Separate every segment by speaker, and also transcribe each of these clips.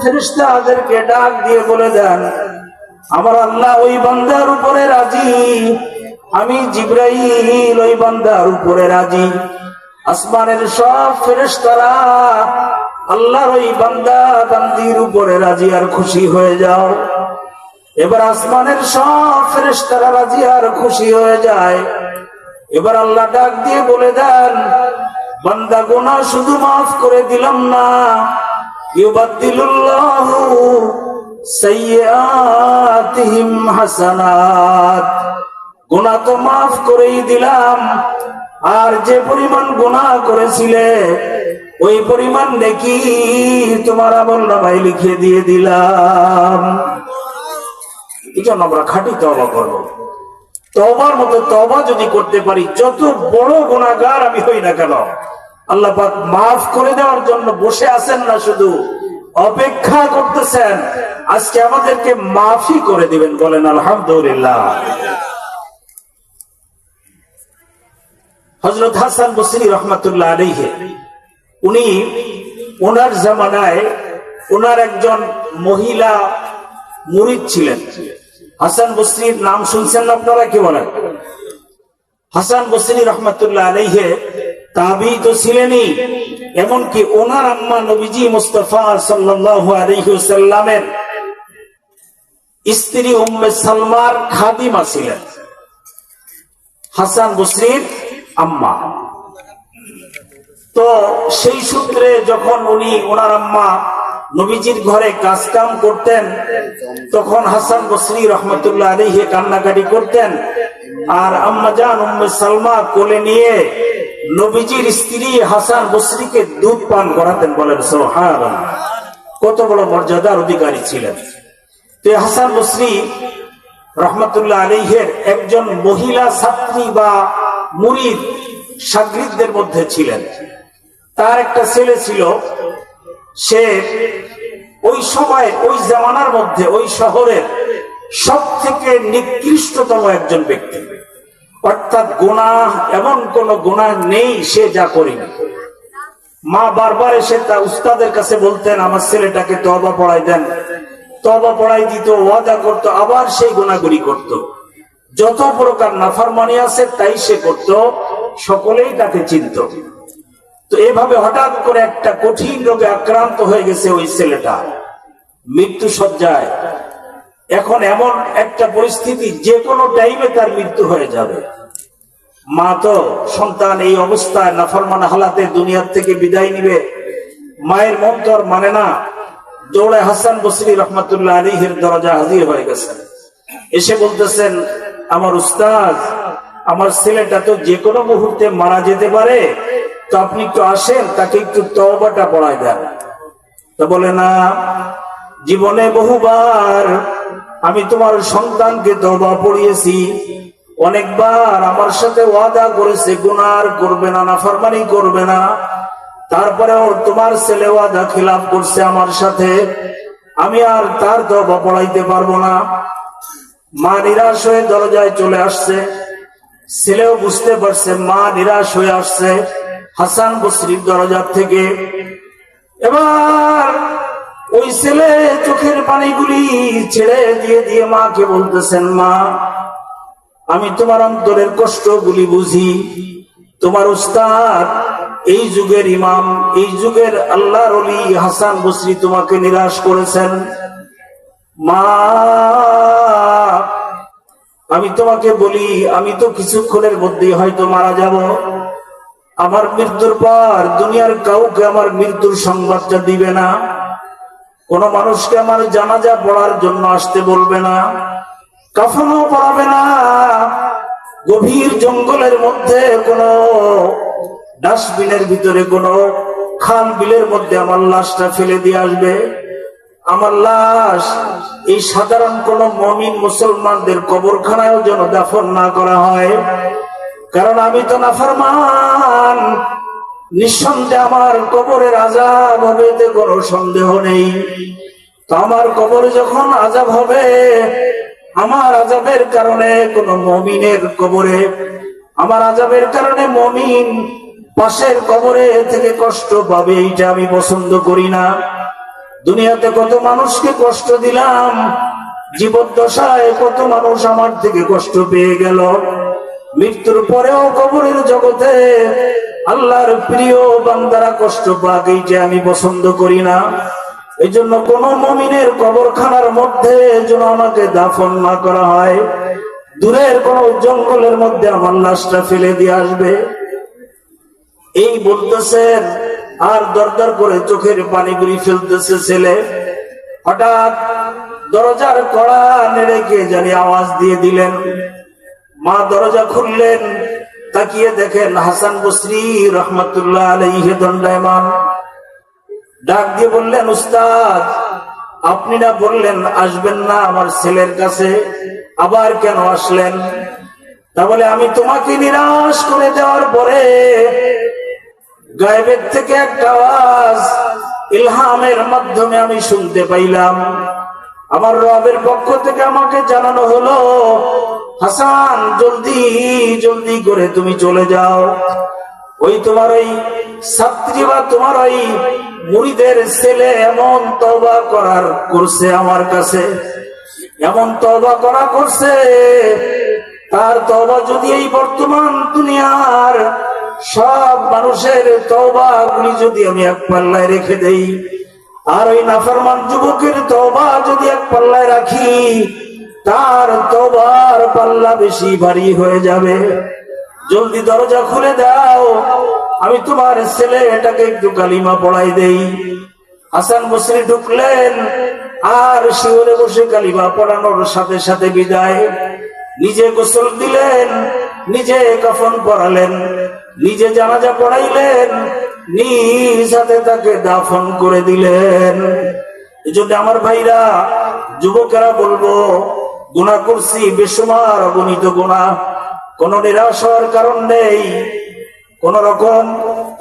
Speaker 1: ফেরেশতাদেরকে ডাক দিয়ে বলে দেন, আমার আল্লাহ ওই বান্দার উপরে রাজি, আমি জিবরাইল ওই বান্দার উপরে রাজি। আসমানের সব ফেরেশতারা আল্লাহর ওই বান্দা বান্দির উপরে রাজি আর খুশি হয়ে যাও। এবার আসমানের সব ফেরেশতারা রাজি আর খুশি হয়ে যায়। এবার আল্লাহ ডাক দিয়ে বলে দেন, বান্দা গুনাহ শুধু মাফ করে দিলাম না, ইউবাদদিলুল্লাহু সাইয়্যাতিহিম হাসানাত, গুনাহ তো মাফ করেই দিলাম, আর যে পরিমাণ গুনাহ করেছিলে ওই পরিমাণ নেকি তোমার আমলনামায় লিখে দিয়ে দিলাম। এই জন্য আমরা খাঁটি তওবা করব। তওবার মতো তওবা যদি করতে পারি, যত বড় গুনাহগার আমি হই না কেন, আল্লাহ পাক মাফ করে দেওয়ার জন্য বসে আছেন না, শুধু অপেক্ষা করতেছেন আজকে আমাদেরকে মাফই করে দিবেন। বলেন আলহামদুলিল্লাহ। হযরত হাসান বসরি রহমাতুল্লাহ আলাইহি, উনি ওনার জামানায় ওনার একজন মহিলা মুরিদ ছিলেন। হাসান বসরির নাম শুনছেন না আপনারা? কি বলেন? হাসান বসরি রহমাতুল্লাহ আলাইহি তাবী তো ছিলেনই, এমনকি ওনার আম্মা নবীজি মুস্তাফা সাল্লাল্লাহু আলাইহি ওয়াসাল্লামের স্ত্রী উম্মে সালমার খাদিমা ছিলেন হাসান বসরির আম্মা। তো সেই সূত্রে যখন উনি ওনার আম্মা নবীজির ঘরে কাজ কাম করতেন, তখন হাসান বসরি রহমতুল্লাহ আলাইহি কান্নাকাটি করতেন, আর আম্মা জান উম্মে সালমা কোলে নিয়ে নবীজির স্ত্রী হাসান বসরিকে দুধ পান করাতেন। বলেন সুবহানাল্লাহ, কত বড় মর্যাদার অধিকারী ছিলেন। তো হাসান বসরি রহমতুল্লাহ আলাইহির একজন মহিলা ছাত্রী বা মুরিদ শাগরিদদের মধ্যে ছিলেন। তার একটা ছেলে ছিল, সে ওই সময় ওই জামানার মধ্যে ওই শহরের সব থেকে নিকৃষ্টতম একজন ব্যক্তি, অর্থাৎ গুনাহ এমন কোন গুনাহ নেই সে যা করেনি। মা বারবার এসে তার উস্তাদের কাছে বলতেন, আমার ছেলেটাকে তওবা পড়াই দেন। তওবা পড়াই দিত, ওয়াদা করত, আবার সেই গুনাহগুলি করত। যত প্রকার নাফরমানি আছে তাই সে করত, সকলেই তাকে চিনত। তো এভাবে হঠাৎ করে একটা কঠিন রোগে আক্রান্ত হয়ে গেছে ওই ছেলেটা, মৃত্যু শয্যায়। এখন এমন একটা পরিস্থিতি, যে কোনো টাইমে তার মৃত্যু হয়ে যাবে। মা তো সন্তান এই অবস্থায় নাফরমান হালাতে দুনিয়ার থেকে বিদায় নিবে, মায়ের মন তো আর মানে না। দৌড়ে হাসান বসরি রহমাতুল্লাহ আলাইহির দরজা হাজির হয়ে গেছেন। এসে বলতেছেন, আমার উস্তাদ, আমার ছেলেটা তো যে কোনো মুহূর্তে মারা যেতে পারে, তো আপনি একটু আসেন, তাকে একটু তওবাটা পড়ায় দেন। তো বলে, না, জীবনে বহুবার আমি তোমার সন্তানকে তওবা পড়িয়েছি, অনেকবার আমার সাথে ওয়াদা করেছে গুনাহ করবে না, নাফরমানি করবে না, তারপরেও তোমার ছেলে ওয়াদা খিলাফ করছে আমার সাথে, আমি আর তার তওবা পড়াইতে পারবো না। মা নিরাশ হয়ে দরজায় চলে আসছে, ছেলেও বুঝতে পারছে মা নিরাশ হয়ে আসছে হাসান বসরির দরজার থেকে। এবার ওই ছেলে চোখের পানিগুলি ছেড়ে দিয়ে দিয়ে মাকে বলতেছেন, মা, আমি তোমার অন্তরের কষ্টগুলি বুঝি। তোমার উস্তাদ, এই যুগের ইমাম, এই যুগের আল্লাহর ওলি হাসান বসরি তোমাকে নিরাশ করেছেন। মা, আমি তোমাকে বলি, আমি তো কিছুক্ষণের মধ্যেই হয়তো মারা যাব। আমার মৃত্যুর পর দুনিয়ার কাউকে আমার মৃত্যুর সংবাদটা দিবে না, কোন মানুষকে আমার জানাজা পড়ার জন্য আসতে বলবে না, কাফনও পড়াবে না। গভীর জঙ্গলের মধ্যে কোন ডাস্টবিনের ভিতরে, কোন খাল বিলের মধ্যে আমার লাশটা ফেলে দিয়ে আসবে। আমার লাশ এই সাধারণ কোন মুমিন মুসলমানদের কবরখানায়ও যেন দাফন না করা হয়, কারণ আমি তো নাফরমান। নিঃসন্দেহে আমার কবরের আযাব হবে, এতে কোনো সন্দেহ নেই। তো আমার কবরে যখন আযাব হবে, আমার আযাবের কারণে কোন মুমিনের কবরে, আমার আযাবের কারণে মুমিন পাশের কবরে থেকে কষ্ট পাবে, এইটা আমি পছন্দ করি না। দুনিয়াতে কত মানুষকে কষ্ট দিলাম, জীবদ্দশায় কত মানুষ আমার থেকে কষ্ট পেয়ে গেল, মৃত্যুর পরেও কবরের জগতে আল্লাহর প্রিয় বান্দারা কষ্ট পাক, এইটা আমি পছন্দ করি না। এই জন্য কোন মুমিনের কবরখানার মধ্যে যেন আমাকে দাফন না করা হয়, দূরের কোন জঙ্গলের মধ্যে আমার লাশটা ফেলে দিয়ে আসবে। এই বলতেছেন আর দরদর করে চোখের পানিগুলি ফেলতেছে ছেলে। হঠাৎ দরজার কড়া নেড়ে কে জানি আওয়াজ দিয়ে দিলেন। মা দরজা খুললেন, তাকিয়ে দেখেন হাসান বসরি রহমতুল্লাহ আলাইহি দণ্ডায়মান। ডাক দিয়ে বললেন, উস্তাদ আপনি না বললেন আসবেন না আমার ছেলের কাছে, আবার কেন আসলেন? তা বলে, আমি তোমাকে নিরাশ করে দেওয়ার পরে গায়েবের থেকে একটা আওয়াজ ইলহামের মাধ্যমে আমি শুনতে পাইলাম। আমার রবের পক্ষ থেকে আমাকে জানানো হলো, হাসান জলদি জলদি করে তুমি চলে যাও। ওই তোমার ওই ছাত্রী বা তোমার ওই মুরিদের ছেলে এমন তওবা করার করছে আমার কাছে, এমন তওবা করা করছে, তার তওবা যদি এই বর্তমান দুনিয়ার সব মানুষের তওবা গুলি যদি আমি এক পাল্লায় রেখে দেই, আর ওই নাফরমান যুবকের তওবা যদি এক পাল্লায় রাখি, তার তওবার পাল্লা বেশি ভারী হয়ে যাবে। জলদি দরজা খুলে দাও, আমি তোমার ছেলে এটাকে একটু কালিমা পড়াই দেই। হাসান বসরি ঢুকলেন, আর শিওরে বসে কালিমা পড়ানোর সাথে সাথে বিদায়। নিজে গোসল দিলেন, নিজে কাফন পরালেন, নিজে জানাজা পড়াইলেন, নিজ হাতে তাকে দাফন করে দিলেন। এই জন্য আমার ভাইরা, যুবকেরা বলবো, গুনাহ করছি বেশুমার অগণিত গুনাহ, কোন নিরাশ হওয়ার কারণ নেই। কোন রকম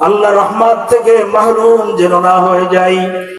Speaker 1: আল্লাহ রহমত থেকে মাহরুম যেন না হয়ে যাই।